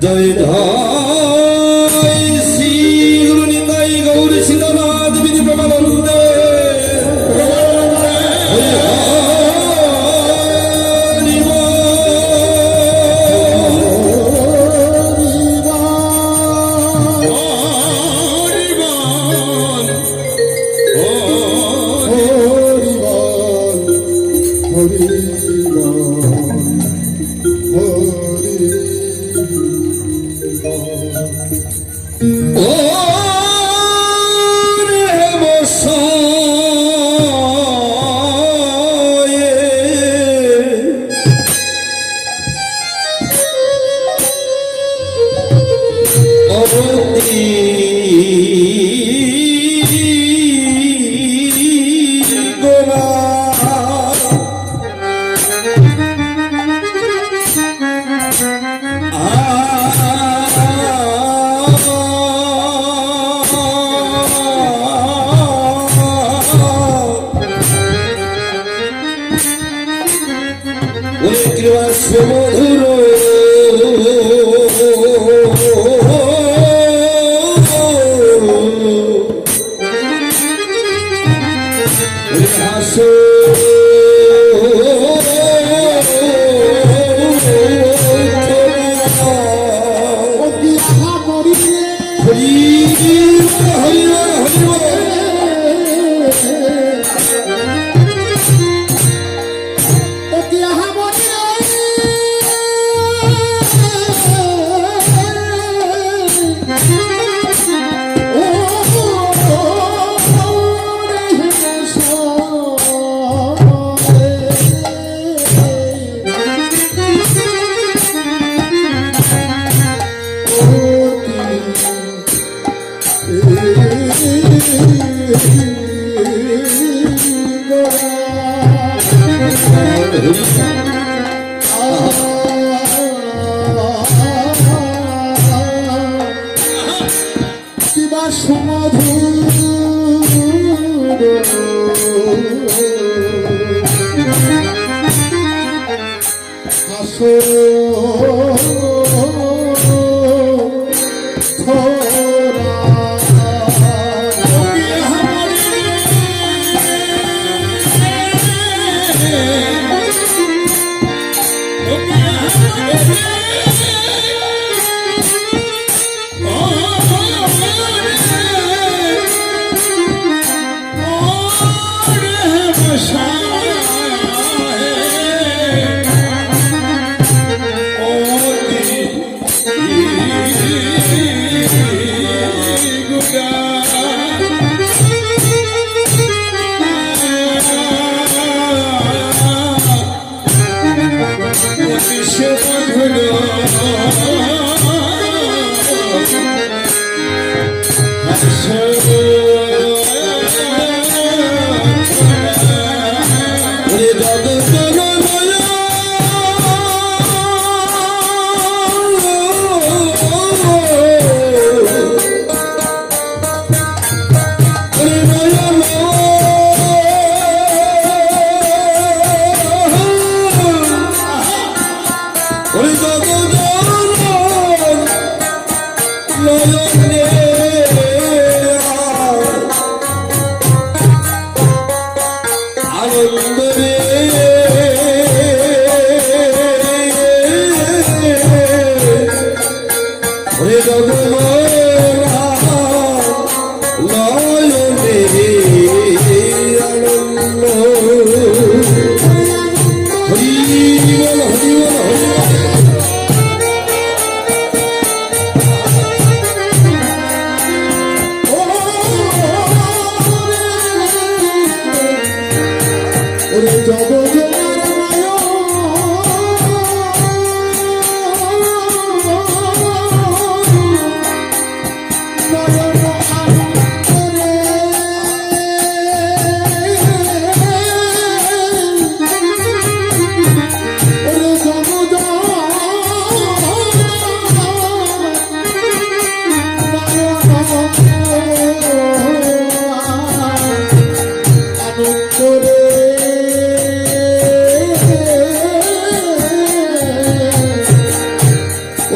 জয় জয় শ্রী গুরু নিতাই গৌর সীতানাথ বিধি প্রমানন্দে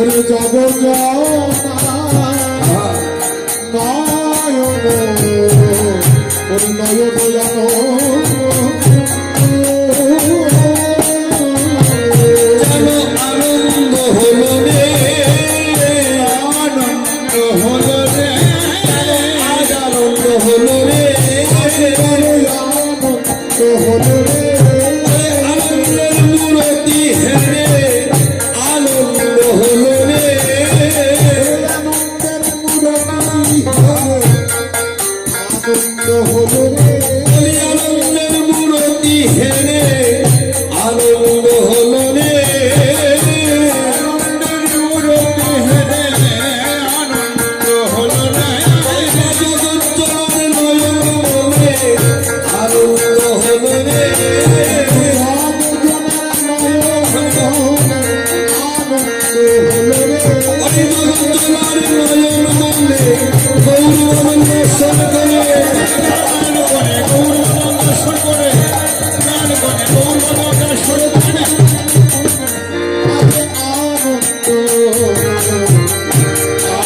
ওরে জগজনা নয়ন ওরে যেন আনন্দ হলো রে, আনন্দ হলো রে, আজ আনন্দ হলো রে, আনন্দ হলো রে আনন্দের মূরতি হেরে আনন্দ হলো রে, আনন্দের মুরতি আনন্দ হলো রে ওই আনন্দের মূরতি হেরে আনন্দ হলো রে, আনন্দের মুরতি হেরে আনন্দ হলো রে জগজ্জনের নয়ন মনে আনন্দ হলো রে, ওই জগজ্জনের নয়ন মনে গৌরবন দর্শন করে,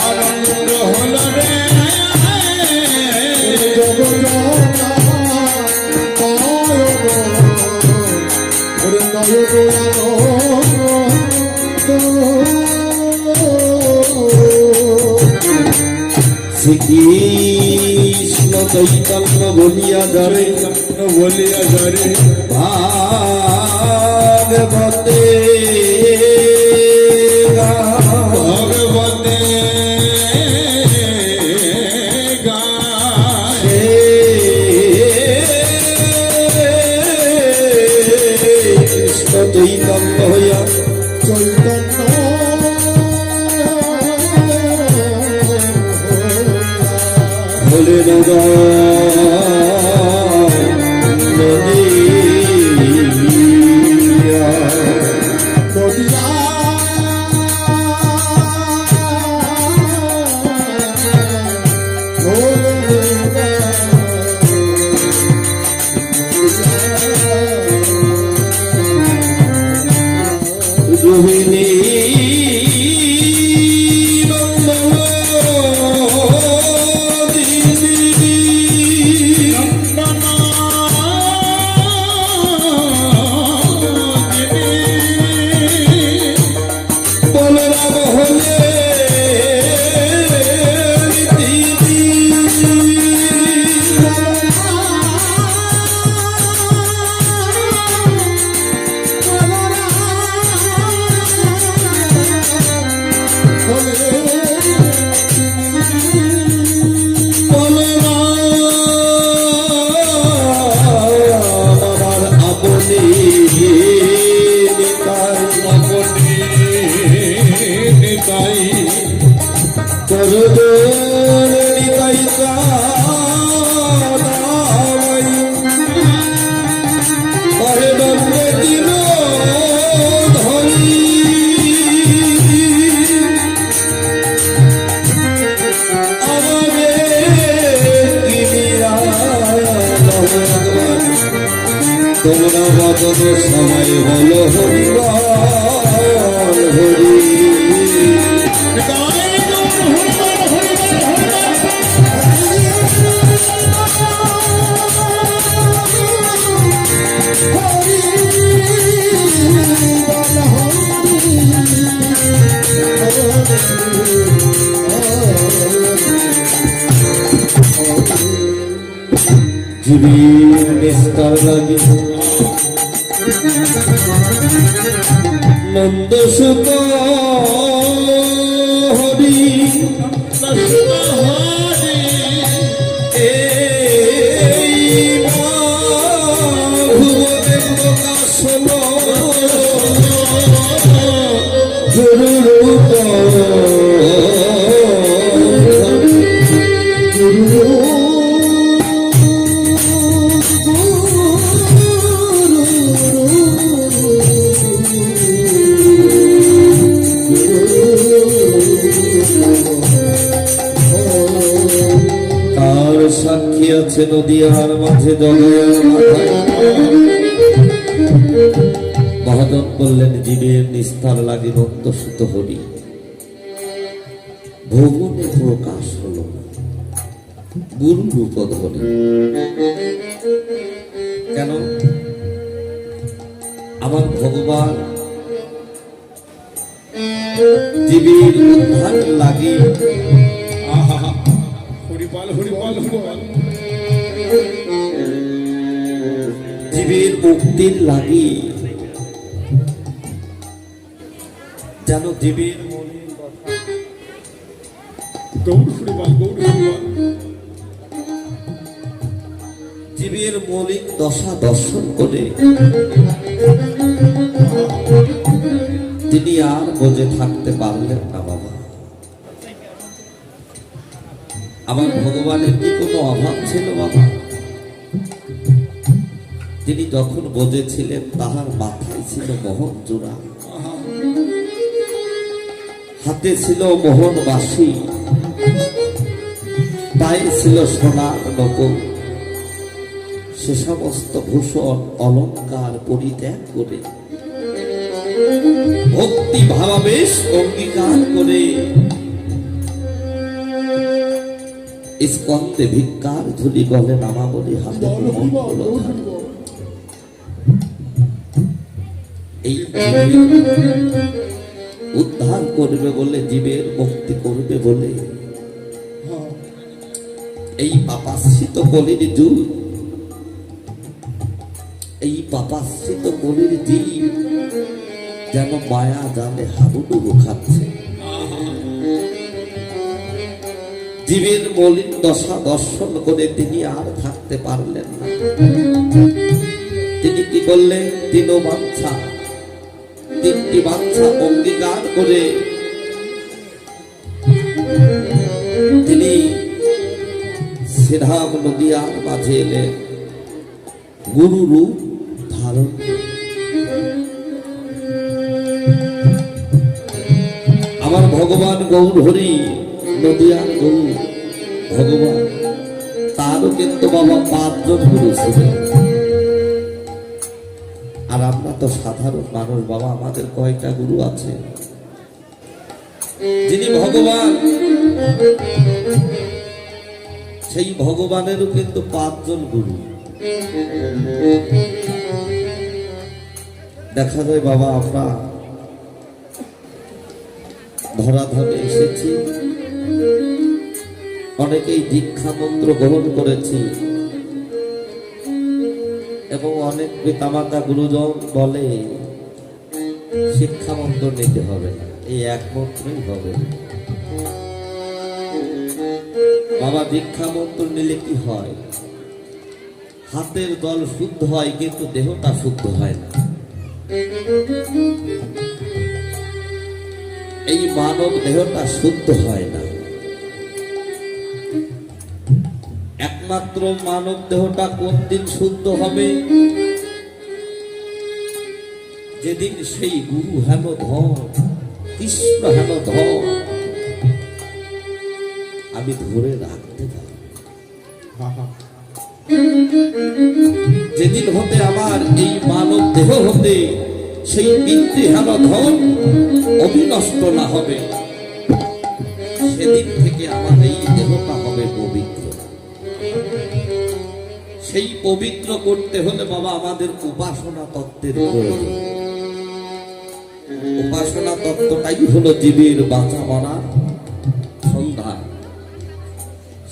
আনন্দ হলো রে, শ্রীকৃষ্ণ চৈতন্য বলিয়া ধরে বলিয়া ধরে ভাগবতে ভগবতে গায়ে কৃষ্ণ চৈতন্য হইয়া চৈতন্য হলে নদিয়া নদিয়া রোহিণী নন্দন দিনী বলরাম হলে আমার আপনি নিতাই করদোর নিতাই কাদাই পরে দণ্ডে দিল ধরি তোমরা বদন সময় হলো হরিবল হরি জীবীর নিস্তার লাগে নন্দ সুত হরি এই ভুবনে প্রকাশন গুরু রূপ তার সাক্ষী আছে নদিয়ার মাঝে জগয়ের মাথায়। মহাজন বললেন জীবের নিস্তার লাগে নন্দ সুত হরি ভুবনে প্রকাশ হলো গুরু রূপ ধরে। কেন? আমার ভগবান জীবের উদ্ধার লাগে, আহা হরিপাল হরিপাল হরিপাল জীবের মুক্তির লাগে, যেন জীবের মনের কথা গৌর হরিপাল গৌর হরিপাল জীবের মৌলিক দশা দর্শন করে তিনি আর বোঝে থাকতে পারলেন না। বাবা, আমার ভগবানের কি কোনো অভাব ছিল? বাবা, তিনি যখন বোঝেছিলেন তাহার মাথায় ছিল মোহন জোড়া, হাতে ছিল মোহন বাসি, পায়ে ছিল সোনার নকল। সে সমস্ত ভূষণ অলঙ্কার পরিত্যাগ করে ভক্তি ভাবাবেশ অঙ্গীকার করে স্কন্দে ভিক্ষার ঝুলি গলে নামাবলী হাতে এই উদ্ধার করবে বলে, জীবের মুক্তি করবে বলে এই পাপাশ্রিত কলির যুগ, এই পাপাশ্রিত কলির জীব যেন মায়া জালে হাবুডুবু খাচ্ছে। জীবের মলিন দশা দর্শন করে তিনি আর থাকতে পারলেন না। তিনি কি করলেন? তিনটি বাঞ্ছা অঙ্গীকার করে তিনি শ্রীরাম নদিয়ার মাঝে এলেন গুরু রূপ ধারণ। আমার ভগবান গৌর হরি নদিয়ার গৌর ভগবান, তারও কিন্তু বাবা 5 জন গুরু ছিলেন। আর আমরা তো সাধারণ মানুষ বাবা, আমাদের কয়টা গুরু আছে? যিনি ভগবান, সেই ভগবানেরও কিন্তু 5 জন গুরু। দেখা যায় বাবা, আমরা ধরাধামে এসেছি, অনেকেই দীক্ষা মন্ত্র গ্রহণ করেছি এবং অনেক পিতামাতা গুরুজন বলে শিক্ষা মন্ত্র নিতে হবে না, এই এক মন্ত্রই হবে। বাবা, দীক্ষা মন্ত্র নিলে কি হয়? হাতের দল শুদ্ধ হয় কিন্তু দেহটা শুদ্ধ হয় না। এই মানব দেহটা শুদ্ধ হয় না। একমাত্র মানব দেহটা কোন দিন শুদ্ধ হবে? যেদিন সেই গুরু হেন ধন, কৃষ্ণ হেন ধন আমি ধরে রাখতে পারি। যেদিন হতে আমার এই মানব দেহ হতে সেই পিতৃ হেন ধন অবিনষ্ট না হবে, সেদিন থেকে আমার এই দেহটা হবে পবিত্র। সেই পবিত্র করতে হলে বাবা আমাদের উপাসনা তত্ত্বের প্রয়োজন। উপাসনা তত্ত্বটাই হলো জীবের বাঁচা মরার সন্ধান।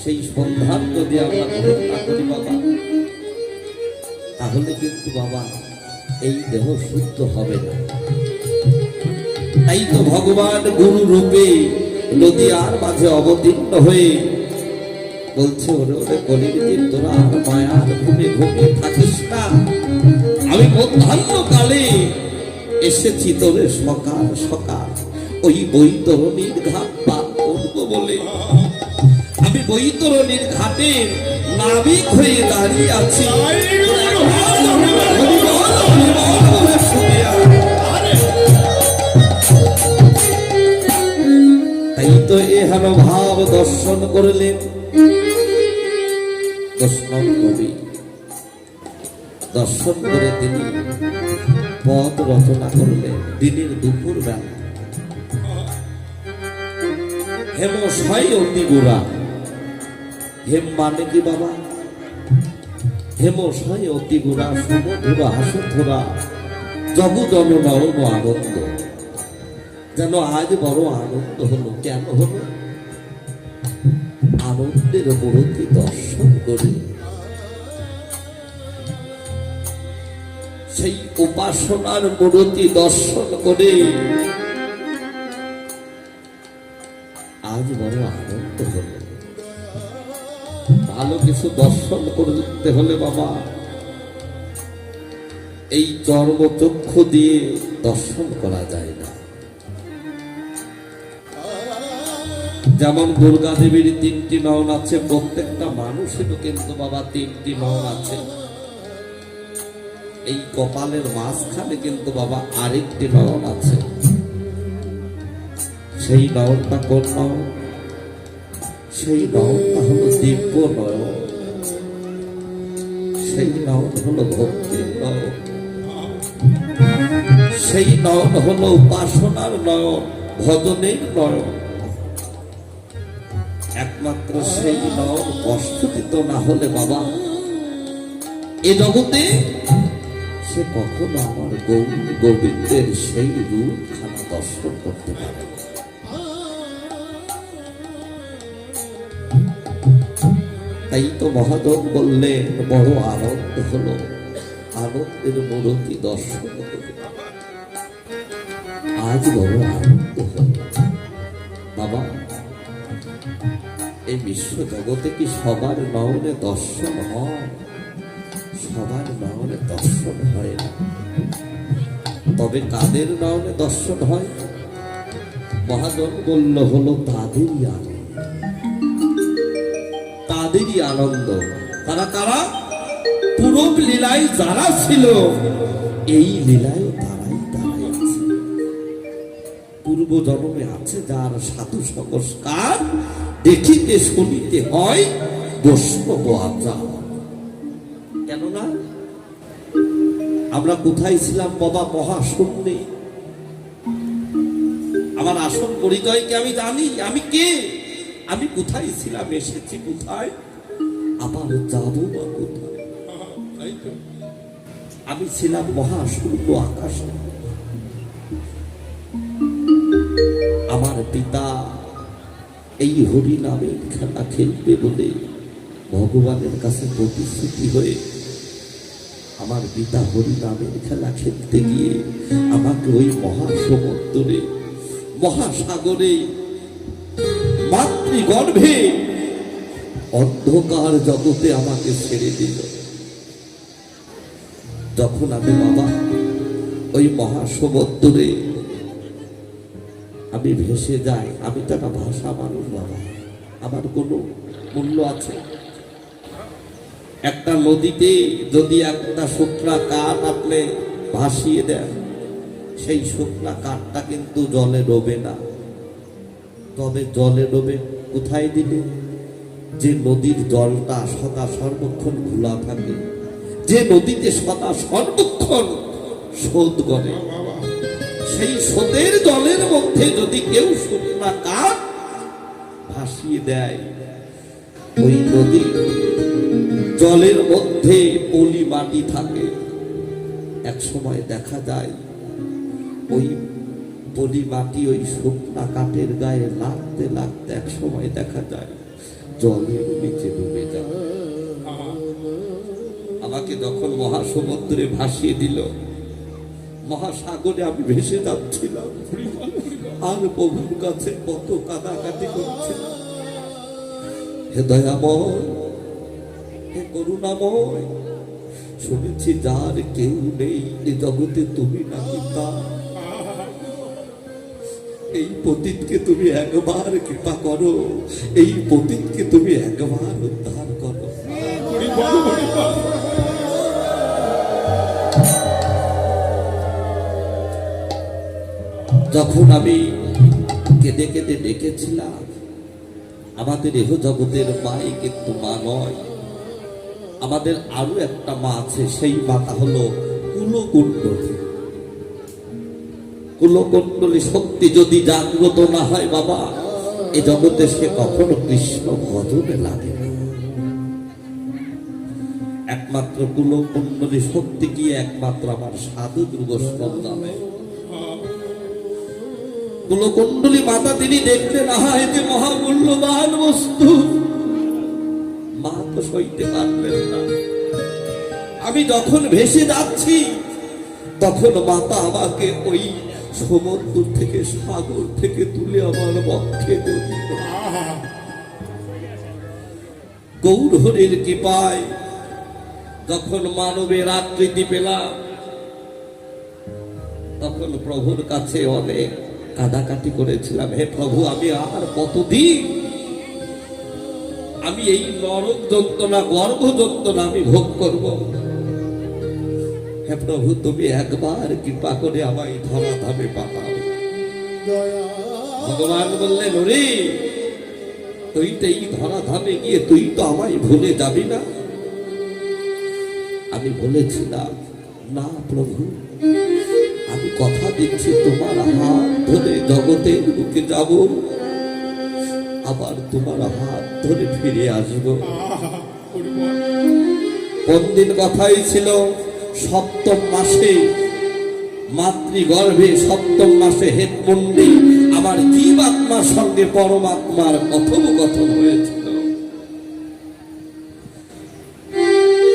সেই সন্ধান যদি আমরা গ্রহণ না করি বাবা, তাহলে কিন্তু বাবা এই দেহ শুদ্ধ হবে না। তাই তো ভগবান গুরু রূপে নদিয়ার মাঝে অবতীর্ণ হয়ে বলছে, ওরে ওরে কলির জীব, তোরা আর মায়ার ঘুমে ঘুমে থাকিস না। আমি মধ্যাহ্ন কালে এসেছি তোরে সকাল সকাল ওই বৈতরণীর ঘাট পার করবো বলে। আমি বৈতরণীর ঘাটের নাবিক হয়ে দাঁড়িয়ে আছি। তাই তো এহেন ভাব দর্শন করলেন বৈষ্ণব কবি। দর্শন করে তিনি পদ রচনা করলেন দিনের দুপুর বেলা। হেমশাই অতি গোড়া। হেম মানে কি বাবা? হেমশাই অতি গোড়া, শুভধুরা হাসধরা, জগদন নয়ন আনন্দ। যেন আজ বড় আনন্দ হলো। কেন হলো? আনন্দের মূর্তি দর্শন করে, সেই উপাসনার মূর্তি দর্শন করে আজ বড় আনন্দ হলো। ভালো কিছু দর্শন করতে হলে বাবা এই চর্মচক্ষু দিয়ে দর্শন করা যায় না। যেমন দুর্গা দেবীর 3টি নয়ন আছে, প্রত্যেকটা মানুষেরও কিন্তু বাবা 3টি নয়ন আছে। এই কপালের মাঝখানে কিন্তু বাবা আরেকটি নয়ন আছে। সেই নয়নটা কোন নয়ন? সেই নয়নটা হলো দিব্য নয়ন, সেই নয়ন হলো ভক্তির নয়ন, সেই নয়ন হলো উপাসনার নয়ন, ভজনের নয়ন। একমাত্র সেই নয়ন কষ্টচিত না হলে বাবা এ জগতে সে কখনো আমার গৌর গোবিন্দের সেই রূপ খানা দর্শন করতে পারে না। তাই তো মহাদেব বললেন বড় আনন্দ হলো, আনন্দের মূর্তি দর্শন করে আজ বড় আনন্দ হলো। বাবা এই বিশ্ব জগতে কি সবার নয়নে দর্শন হয়? সবার নয়নে দর্শন হয় না। তবে কাদের নয়নে দর্শন হয়? মহাজন বলল হলো তাদেরই আনন্দ, তাদেরই আনন্দ। তারা কারা? পূরব লীলায় যারা ছিল এই লীলায় তারাই তারাই আছে। পূর্ব জন্মে আছে যার সাধু সংস্কার, দেখিতে শুনিতে হয় বৈষ্ণব আচার। কেননা আমরা কোথায় ছিলাম বাবা? মহাশূন্যে। আমার আসল পরিচয় কি আমি জানি? আমি কে? আমি কোথায় ছিলাম? এসেছি কোথায়? আবার যাবো বা কোথায়? আমি ছিলাম মহাশূন্য আকাশে। আমার পিতা এই হরি নামে খেলা খেলবে বলে ভগবানের কাছে প্রতিশ্রুতি হয়ে আমার পিতা হরি নামের খেলা খেলতে গিয়ে আমাকে ওই মহাসমুদ্রে, মহাসাগরে, মাতৃগর্ভে অন্ধকার জগতে আমাকে ছেড়ে দিল। যখন আমি বাবা ওই মহাসমুদ্রে আমি ভেসে যাই, আমি তো একটা ভাষা মানুষ বাবা, আমার কোনো মূল্য আছে? একটা নদীতে যদি একটা শুকনা কাঠ আপনি ভাসিয়ে দেন, সেই শুকনা কাঠটা কিন্তু জলে ডোবে না। তবে জলে ডোবে কোথায় দিলে? যে নদীর জলটা সদা সর্বক্ষণ খোলা থাকে, যে নদীতে সদা সর্বক্ষণ স্রোত করে, সেই স্রোতের জলের মধ্যে যদি কেউ শুকনা কাঠ ভাসিয়ে দেয়, ওই নদী জলের মধ্যে পলি মাটি থাকে। এক সময় দেখা যায় ওই পলি মাটি ওই শুকনা কাঠের গায়ে লাগতে লাগতে এক সময় দেখা যায় জলের নিচে ডুবে যায়। আমাকে যখন মহাসমুদ্রে ভাসিয়ে দিল, মহাসাগরে আমি ভেসে যাচ্ছিলাম, আর প্রভুর কাছে কত কাঁদাকাটি করছিলাম, হে দয়াময়, হে করুণাময়, শুনেছি যার কেউ নেই এ জগতে তুমি নাকি তার। এই পতিতকে তুমি একবার কৃপা করো, এই পতিতকে তুমি একবার উদ্ধার করো। যখন আমি কেঁদে কেঁদে ডেকেছিলাম, আমাদের এহ জগতের মাই কিন্তু মা নয়, আমাদের আরো একটা মা আছে, সেই মাতা হলো কুলকুণ্ডলী। কুলকুণ্ডলী শক্তি যদি জাগ্রত না হয় বাবা, এই জগতে সে কখনো কৃষ্ণ ভজনে লাগে না। একমাত্র কুলকুণ্ডলী শক্তি কি একমাত্র আমার সাধু দুর্গোষ্ঠম নামে। কুলকুণ্ডলী মাতা তিনি দেখলেন, আহা এতে মহামূল্যবান বস্তু। মা তো সইতে পারলেন না। আমি যখন ভেসে যাচ্ছি তখন মাতা আমাকে ওই সমুদ্র থেকে সাগর থেকে তুলে আমার বক্ষে ধরিল। গৌরহরির কৃপায় যখন মানবের আকৃতি পেলাম তখন প্রভুর কাছে অনেক কাঁদাকাটি করেছিলাম, হে প্রভু আমি আর কতদিন আমি এই নরক যন্ত্রণা গর্ভ যন্ত্রণা আমি ভোগ করব। হে প্রভু তুমি একবার কৃপা করে আমায় ধরাধামে পাঠাও। ভগবান বললেন, ওরে তুই তো এই ধরাধামে গিয়ে তুই তো আমায় ভুলে যাবি না। আমি বলেছিলাম, না প্রভু আমি কথা দিচ্ছি তোমার হাত ধরে জগতের বুকে যাব, আবার তোমার হাত ধরে ফিরে আসব। কোন দিন কথাই ছিল সপ্তম মাসে মাতৃগর্ভে সপ্তম মাসে হেতমন্ডি আমার জীবাত্মার সঙ্গে পরমাত্মার কথোপকথন হয়েছিল।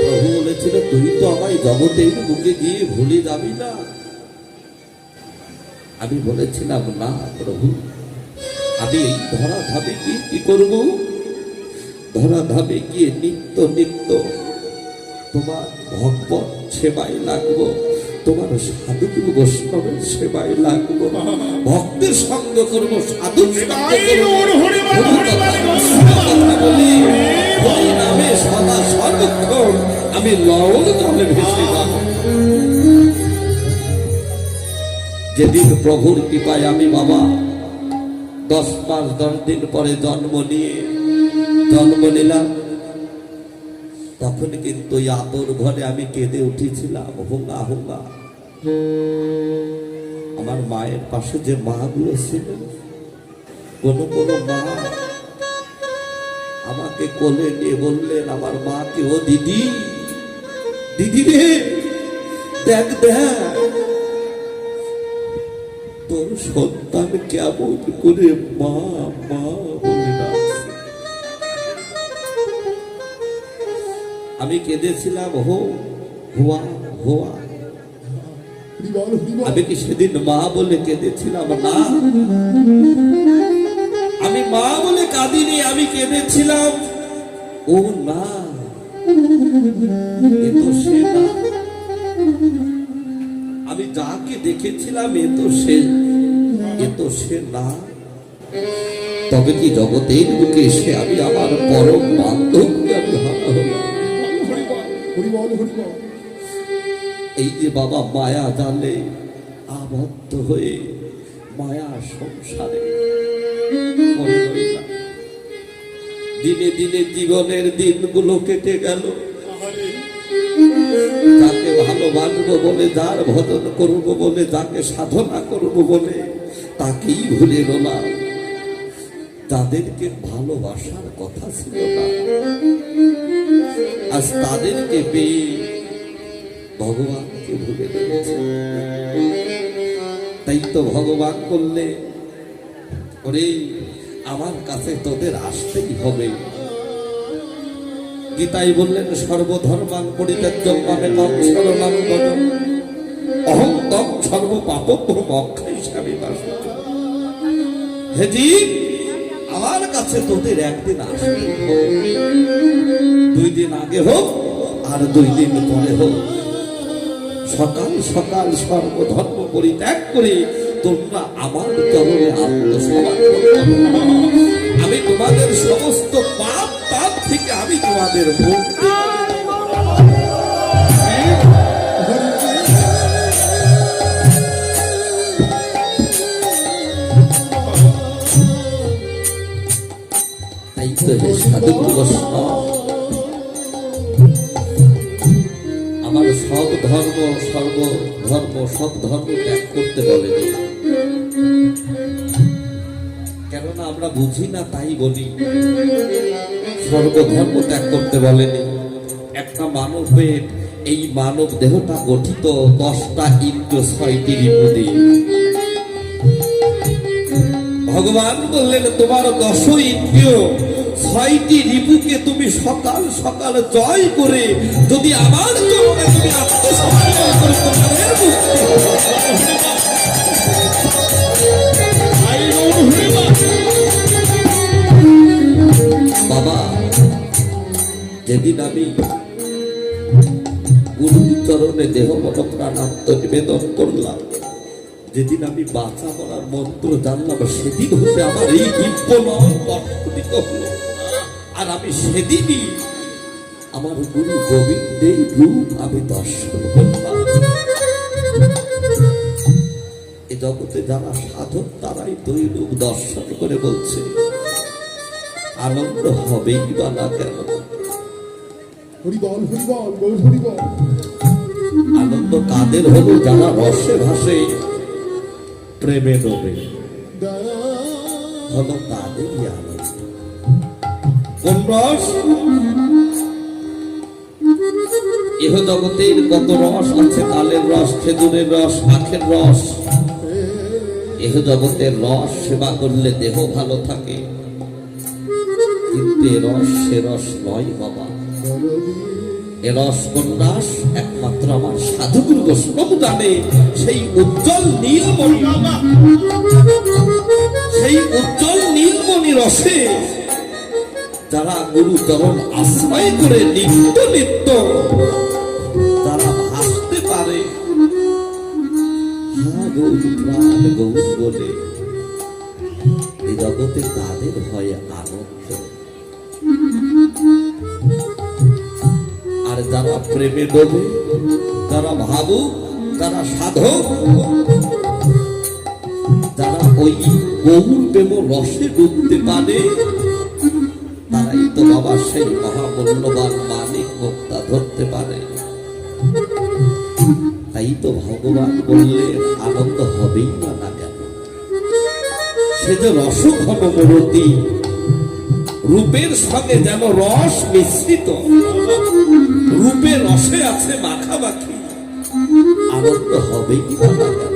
প্রভু বলেছিল তুই তো আমায় জগতের বুকে গিয়ে ভুলে যাবি না। আমি বলেছিলাম, না প্রভু আমি এই ধরাধামে গিয়ে কি করব? ধরাধামে গিয়ে নিত্য নিত্য তোমার ভগবত সেবায় লাগবো, তোমার সাধু বৈষ্ণবের সেবায় লাগবো, ভক্তের সঙ্গ করবো, সাধুর সঙ্গ নামে সদা সর্বক্ষণ আমি লবণ জলে ভেসে যাব। যেদিন প্রভুর কৃপায় আমি বাবা 10 মাস 10 দিন পরে জন্ম নিলাম, তখন কিন্তু আতর ঘরে আমি কেঁদে উঠেছিলাম হুঙ্গা হুঙ্গা। আমার মায়ের পাশে যে মা গুলো ছিল, কোন কোন মা আমাকে কোলে নিয়ে বললেন আমার মাকে, ও দিদি দিদি রে দেখ দেখ তোর সন্তান কেমন করে মা মা বলে ডাকছে। আমি কেঁদেছিলাম হোয়া হোয়া। আমি কি সেদিন মা বলে কেঁদেছিলাম? না, আমি মা বলে কাঁদিনি, আমি কেঁদেছিলাম ও না এ তো সে না। আমি যাকে দেখেছিলাম এ তো সে না। তবে কি জগতের বুকে এসে আমি আমার পরম বান্ধবকে আমি হারা হলাম। এই যে বাবা মায়া জালে আবদ্ধ হয়ে মায়া সংসারে মরে রইলাম। দিনে দিনে জীবনের দিনগুলো কেটে গেল। যাকে ভালোবাসবো বলে, যার ভজন করবো বলে, যাকে সাধনা করবো বলে তাকেই ভুলে গেলাম। তাদেরকে ভালোবাসার কথা ছিল না, আজ তাদেরকে পেয়ে ভগবানকে ভুলে গেছে। তাই তো ভগবান বললে, ওরে আমার কাছে তোদের আসতেই হবে। গীতাই বললেন, সর্বধর্মান পরিত্যাজ্যং মামেকং শরণং ব্রজ, অহং তং সর্ব পাপভ্যো মোক্ষয়িষ্যামি মা শুচি। হে জীব, আমার কাছে তোদের একদিন আসতে হবে। 2 দিন আগে হোক আর 2 দিন পরে হোক, সকাল সকাল সর্বধর্ম পরিত্যাগ করে তোমরা আমার চরণে আত্মসমর্পণ করো। আমি তোমাদের সমস্ত পাপ থেকে আমি তোমাদের মুক্তি। তাই তো সাধু বৈষ্ণব আমার সব ধর্ম সব ধর্ম ত্যাগ করতে বলেনি। কেননা আমরা বুঝি না তাই বলি। সর্বধর্ম ত্যাগ করতে বলেনি। একটা মানব হয়ে এই মানব দেহটা গঠিত 10টা ইন্দ্রিয় 6টি রিপু দিয়ে। ভগবান বললেন তোমার 10 ইন্দ্রিয় 6টি রিপুকে তুমি সকাল সকাল জয় করে যদি আমার চরণে তুমি আত্মসমর্পণ করে তোমাদের মুক্তি বাবা। যেদিন আমি গুরুর চরণে দেহ মন প্রাণ আত্মনিবেদন করলাম, যেদিন আমি বাঁচা মরার মন্ত্র জানলাম, সেদিন হতে আমার এই দিব্য নয় পরিত হলো। আর আমি সেদিনই আমার গুরু গোবিন্দের রূপ আমি দর্শন করলাম। এ জগতে যারা সাধক তারাই দুই রূপ দর্শন করে বলছে আনন্দ হবেই বা না কেন। হরিবল হরিবল বল হরিবল। আনন্দ কাদের হলো? যারা রসে ভাসে প্রেমে ডোবে, হলো তাদেরই আনন্দ। কোন রস? ইহ জগতের কত রস আছে, তালের রস, খেজুরের রস, আখের রস। ইহ জগতের রস সেবা করলে দেহ ভালো থাকে, কিন্তু এ রস সে রস নয় বাবা। এ রস কন্যাস একমাত্র আমার সাধুগুরু বৈষ্ণব জানে। সেই উজ্জ্বল নীলমণি, সেই উজ্জ্বল নীলমণি রসে যারা গুরু চরণ আশ্রয় করে নিত্য নিত্য যারা ভাসতে পারে, গৌর প্রাণ গৌর বলে এই জগতে তাদের হয় আনন্দ। আর যারা প্রেমে ডোবে, যারা ভাবুক, যারা সাধক, যারা ওই গৌর প্রেম রসে ডুবতে পারে, তারাই তো বাবা সেই মহামূল্যবান মালিক মুক্তা ধরতে পারে। তাই তো ভগবান বললেন আনন্দ হবেই বা না কেন। সে যে রসঘন মূরতি, রূপের সঙ্গে যেন রস মিশ্রিত, রূপে রসে আছে মাখামাখি, আনন্দ হবেই বা না কেন।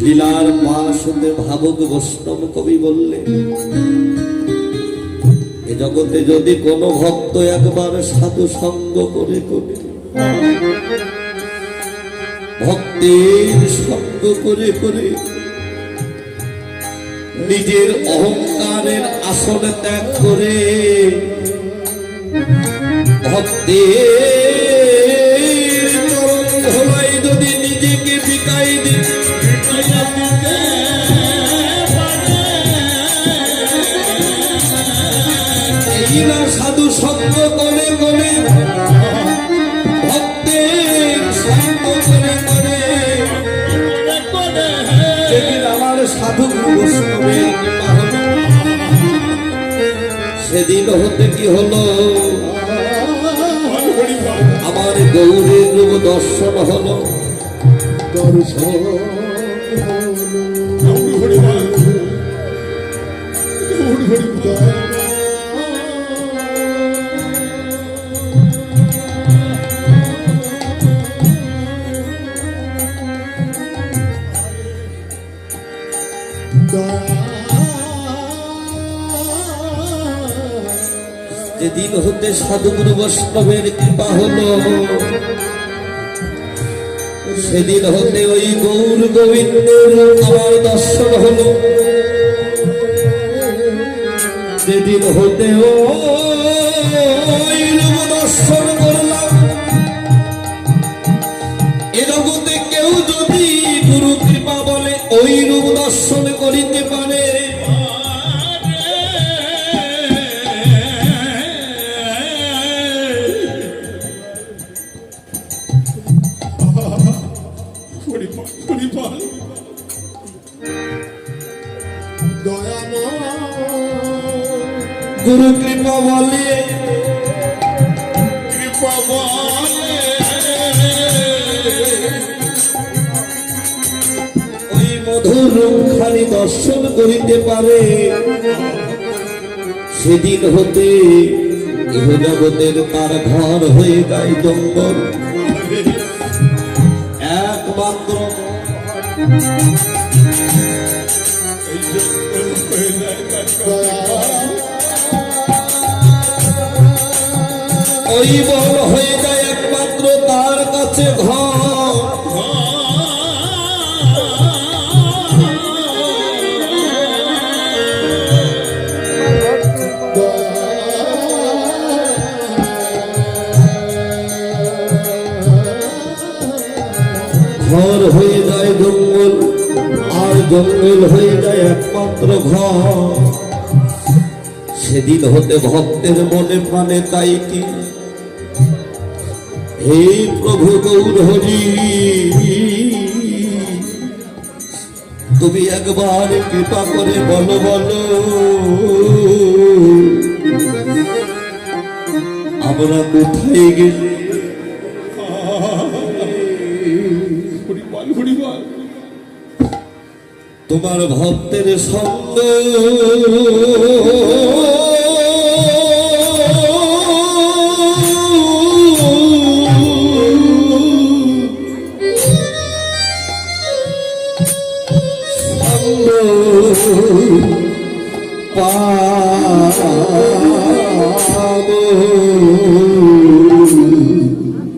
লীলার পাশ হতে ভাবুক বৈষ্ণব কবি বললেন, এ জগতে যদি কোনো ভক্ত একবার সাধু সঙ্গ করে করে ভক্তের সঙ্গ করে করে নিজের অহংকারের আসন ত্যাগ করে ভক্তের চরণ ধরাই যদি নিজেকে বিকাই দিতে সাধু সঙ্গ করে করে ভক্তের সঙ্গ করে করে যেদিন আমার সাধু বৈষ্ণবের কৃপা হলো, সেদিন হতে কি হলো? আমার গৌরের রূপ দর্শন হলো। দর্শন যেদিন হতে সাধুগুরু বৈষ্ণবের কৃপা হলো, সেদিন হতে ওই গৌর গোবিন্দের আমার দর্শন হলো। যেদিন হতে ওই রূপ দর্শন করলাম, এ জগতে কেউ যদি গুরু কৃপা বলে ওই রূপ দর্শন করিতে পারে, গুরু কৃপা বলে, কৃপা বলে ওই মধুর খালি দর্শন করিতে পারে, সেদিন হতে ইহজগতের তার ঘর হয়ে যায় জঙ্গল। একমাত্র এই জঙ্গল হয়ে যায় তার ঘর। ওই বন হয়ে যায় একমাত্র তার কাছে ঘর। ঘর হয়ে যায় জঙ্গল, আর জঙ্গল হয়ে যায় একমাত্র ঘর। সেদিন হতে ভক্তের মনে প্রাণে তাই কি, হে প্রভু গৌর হরি, তুমি একবার কৃপা করে বলো বলো, আমরা কোথায় গেলে হরিবল হরিবল। তোমার ভক্তের সঙ্গ পাবো।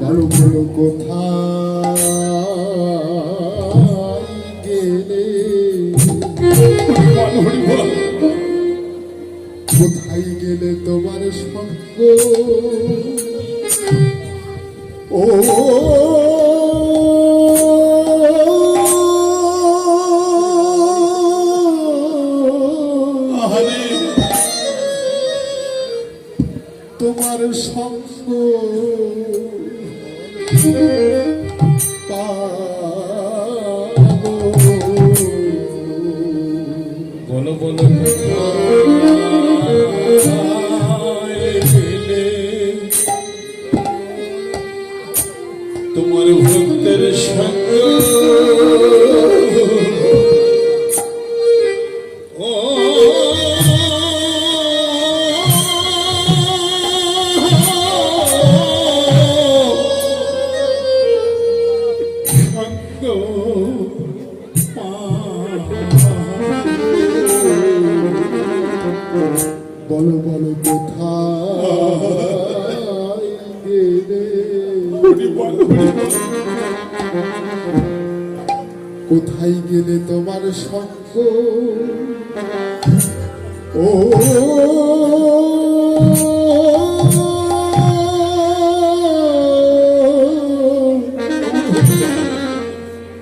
বলো বলো কোথায় গেলে, হরিবল হরিবল। কোথায় গেলে তোমার সঙ্গ, ও আহারে তোমার সঙ্গ পাবো। বলো বলো কোথায় গেলে তোমার ভক্তের সঙ্গ, ও সঙ্গ বলো বলো কোথায় গেলে, হরিবল হরিবল। কোথায় গেলে তোমার সঙ্গ, ও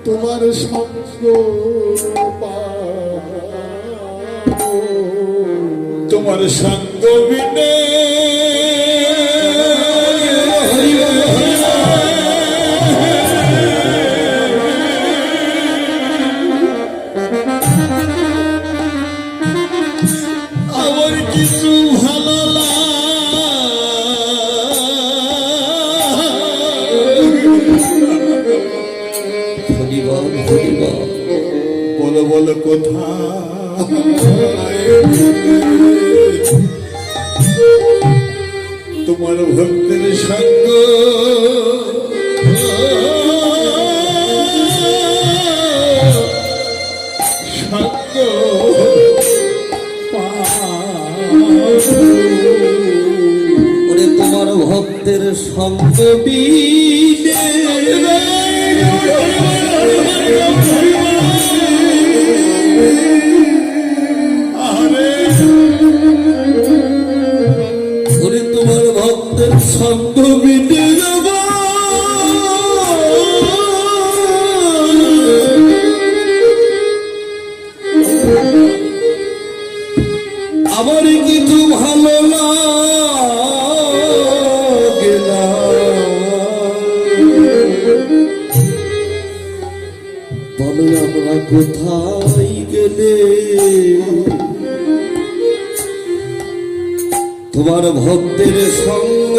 তোমার সঙ্গ পাবো। তোমার সঙ্গ বিনে আমার কিছু ভালো হরিবল হরিবল। বলো বলো কোথায় তোমার ভক্তের সঙ্গ, সঙ্গ ওরে তোমার ভক্তের সঙ্গ বিনে ওরে তোমার ভক্তের সঙ্গ বিনে যাবা, আমার কিছু ভালো লাগে না, বলো আমরা কোথায় গেলে তোমার ভক্তের সঙ্গ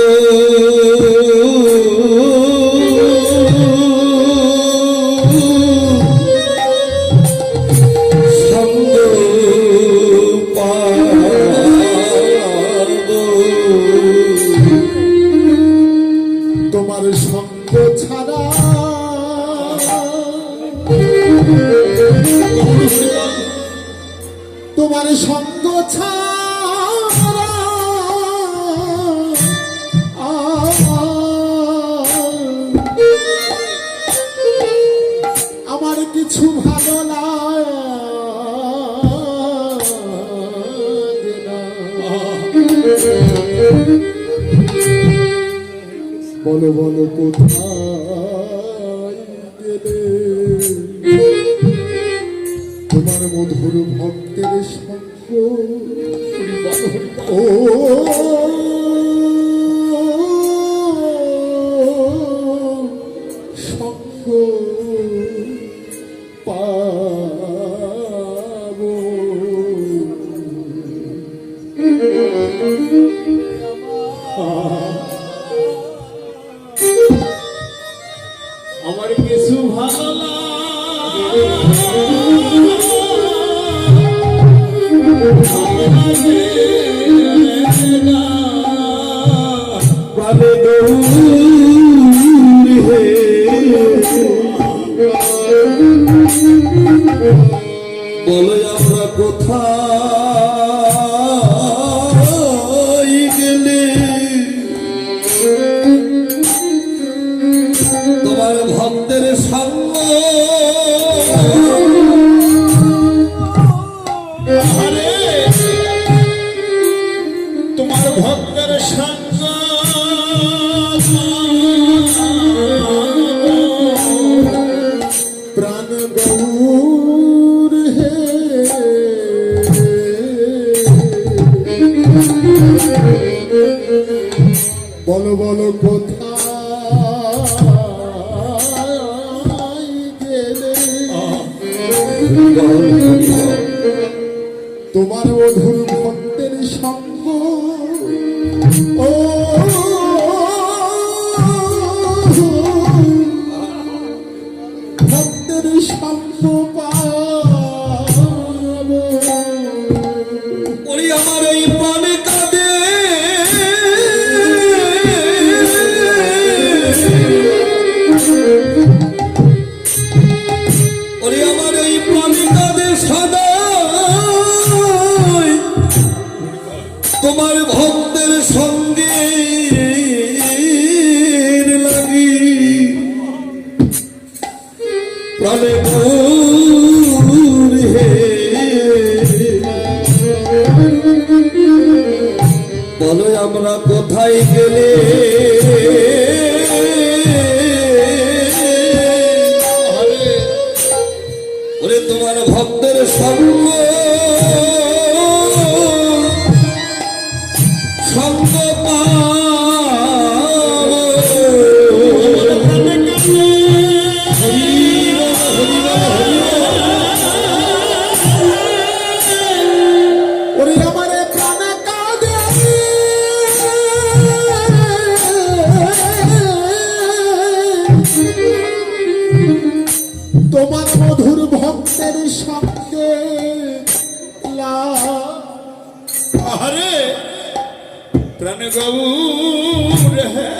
সঙ্গ তোমার সঙ্গ ছাড়া আমার কিছু ভালো লাগে না। বলো বলো কোথায় গেলে তোমার মধুর ভক্তের সঙ্গ ও সঙ্গ পাবো। আমার কিছু ভালো প্রাণে গৌর হে বলো আমরা কোথায় গেলে তোমার ভক্তের সঙ্গ আরে তোমার ভক্তের সঙ্গ প্রাণ গৌর হে বলো বলো কোথায় গেলে তোমার মধুর ভক্তের সঙ্গ ও ভক্তের সঙ্গ পাবো। ওরে আমার এই প্রাণে কাঁদে ওরে আমার এই প্রাণে কাঁদে সদা তোমার ভক্তের সঙ্গে লাগি প্রাণে গৌর হে বলো আমরা কোথায় গেলে ওরে তোমার ভক্তের সঙ্গ সঙ্গ ওরে আমার প্রাণ কাঁদে তোমার মধুর ভক্তের সঙ্গে আরে প্রাণ গৌর হে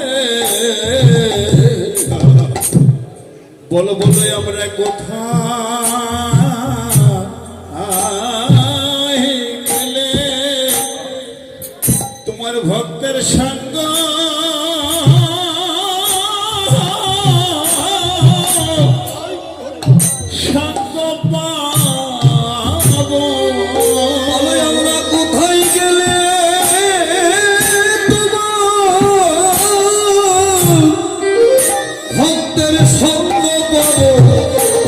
বলো বলো আমরা কোথায় গেলে তোমার ভক্তের সঙ্গ সঙ্গ পাবো। বলো আমরা কোথায় গেলে তোমার ভক্তের সঙ্গ পাবো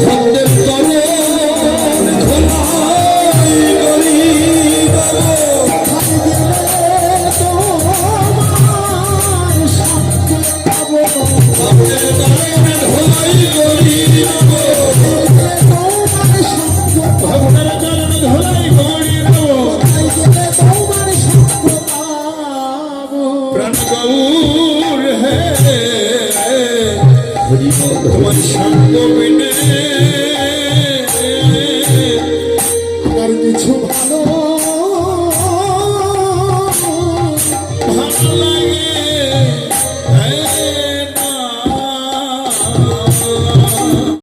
ভক্তের তরে ধোলাই করি গাবো। ভক্তের তরে ধোলাই করি গাবো। ভক্তের চরণ ধুলাই গৌরী দেব প্রাণ গৌর হে তোমার সঙ্গ বিনে আমার কিছু ভালো ভালো লাগে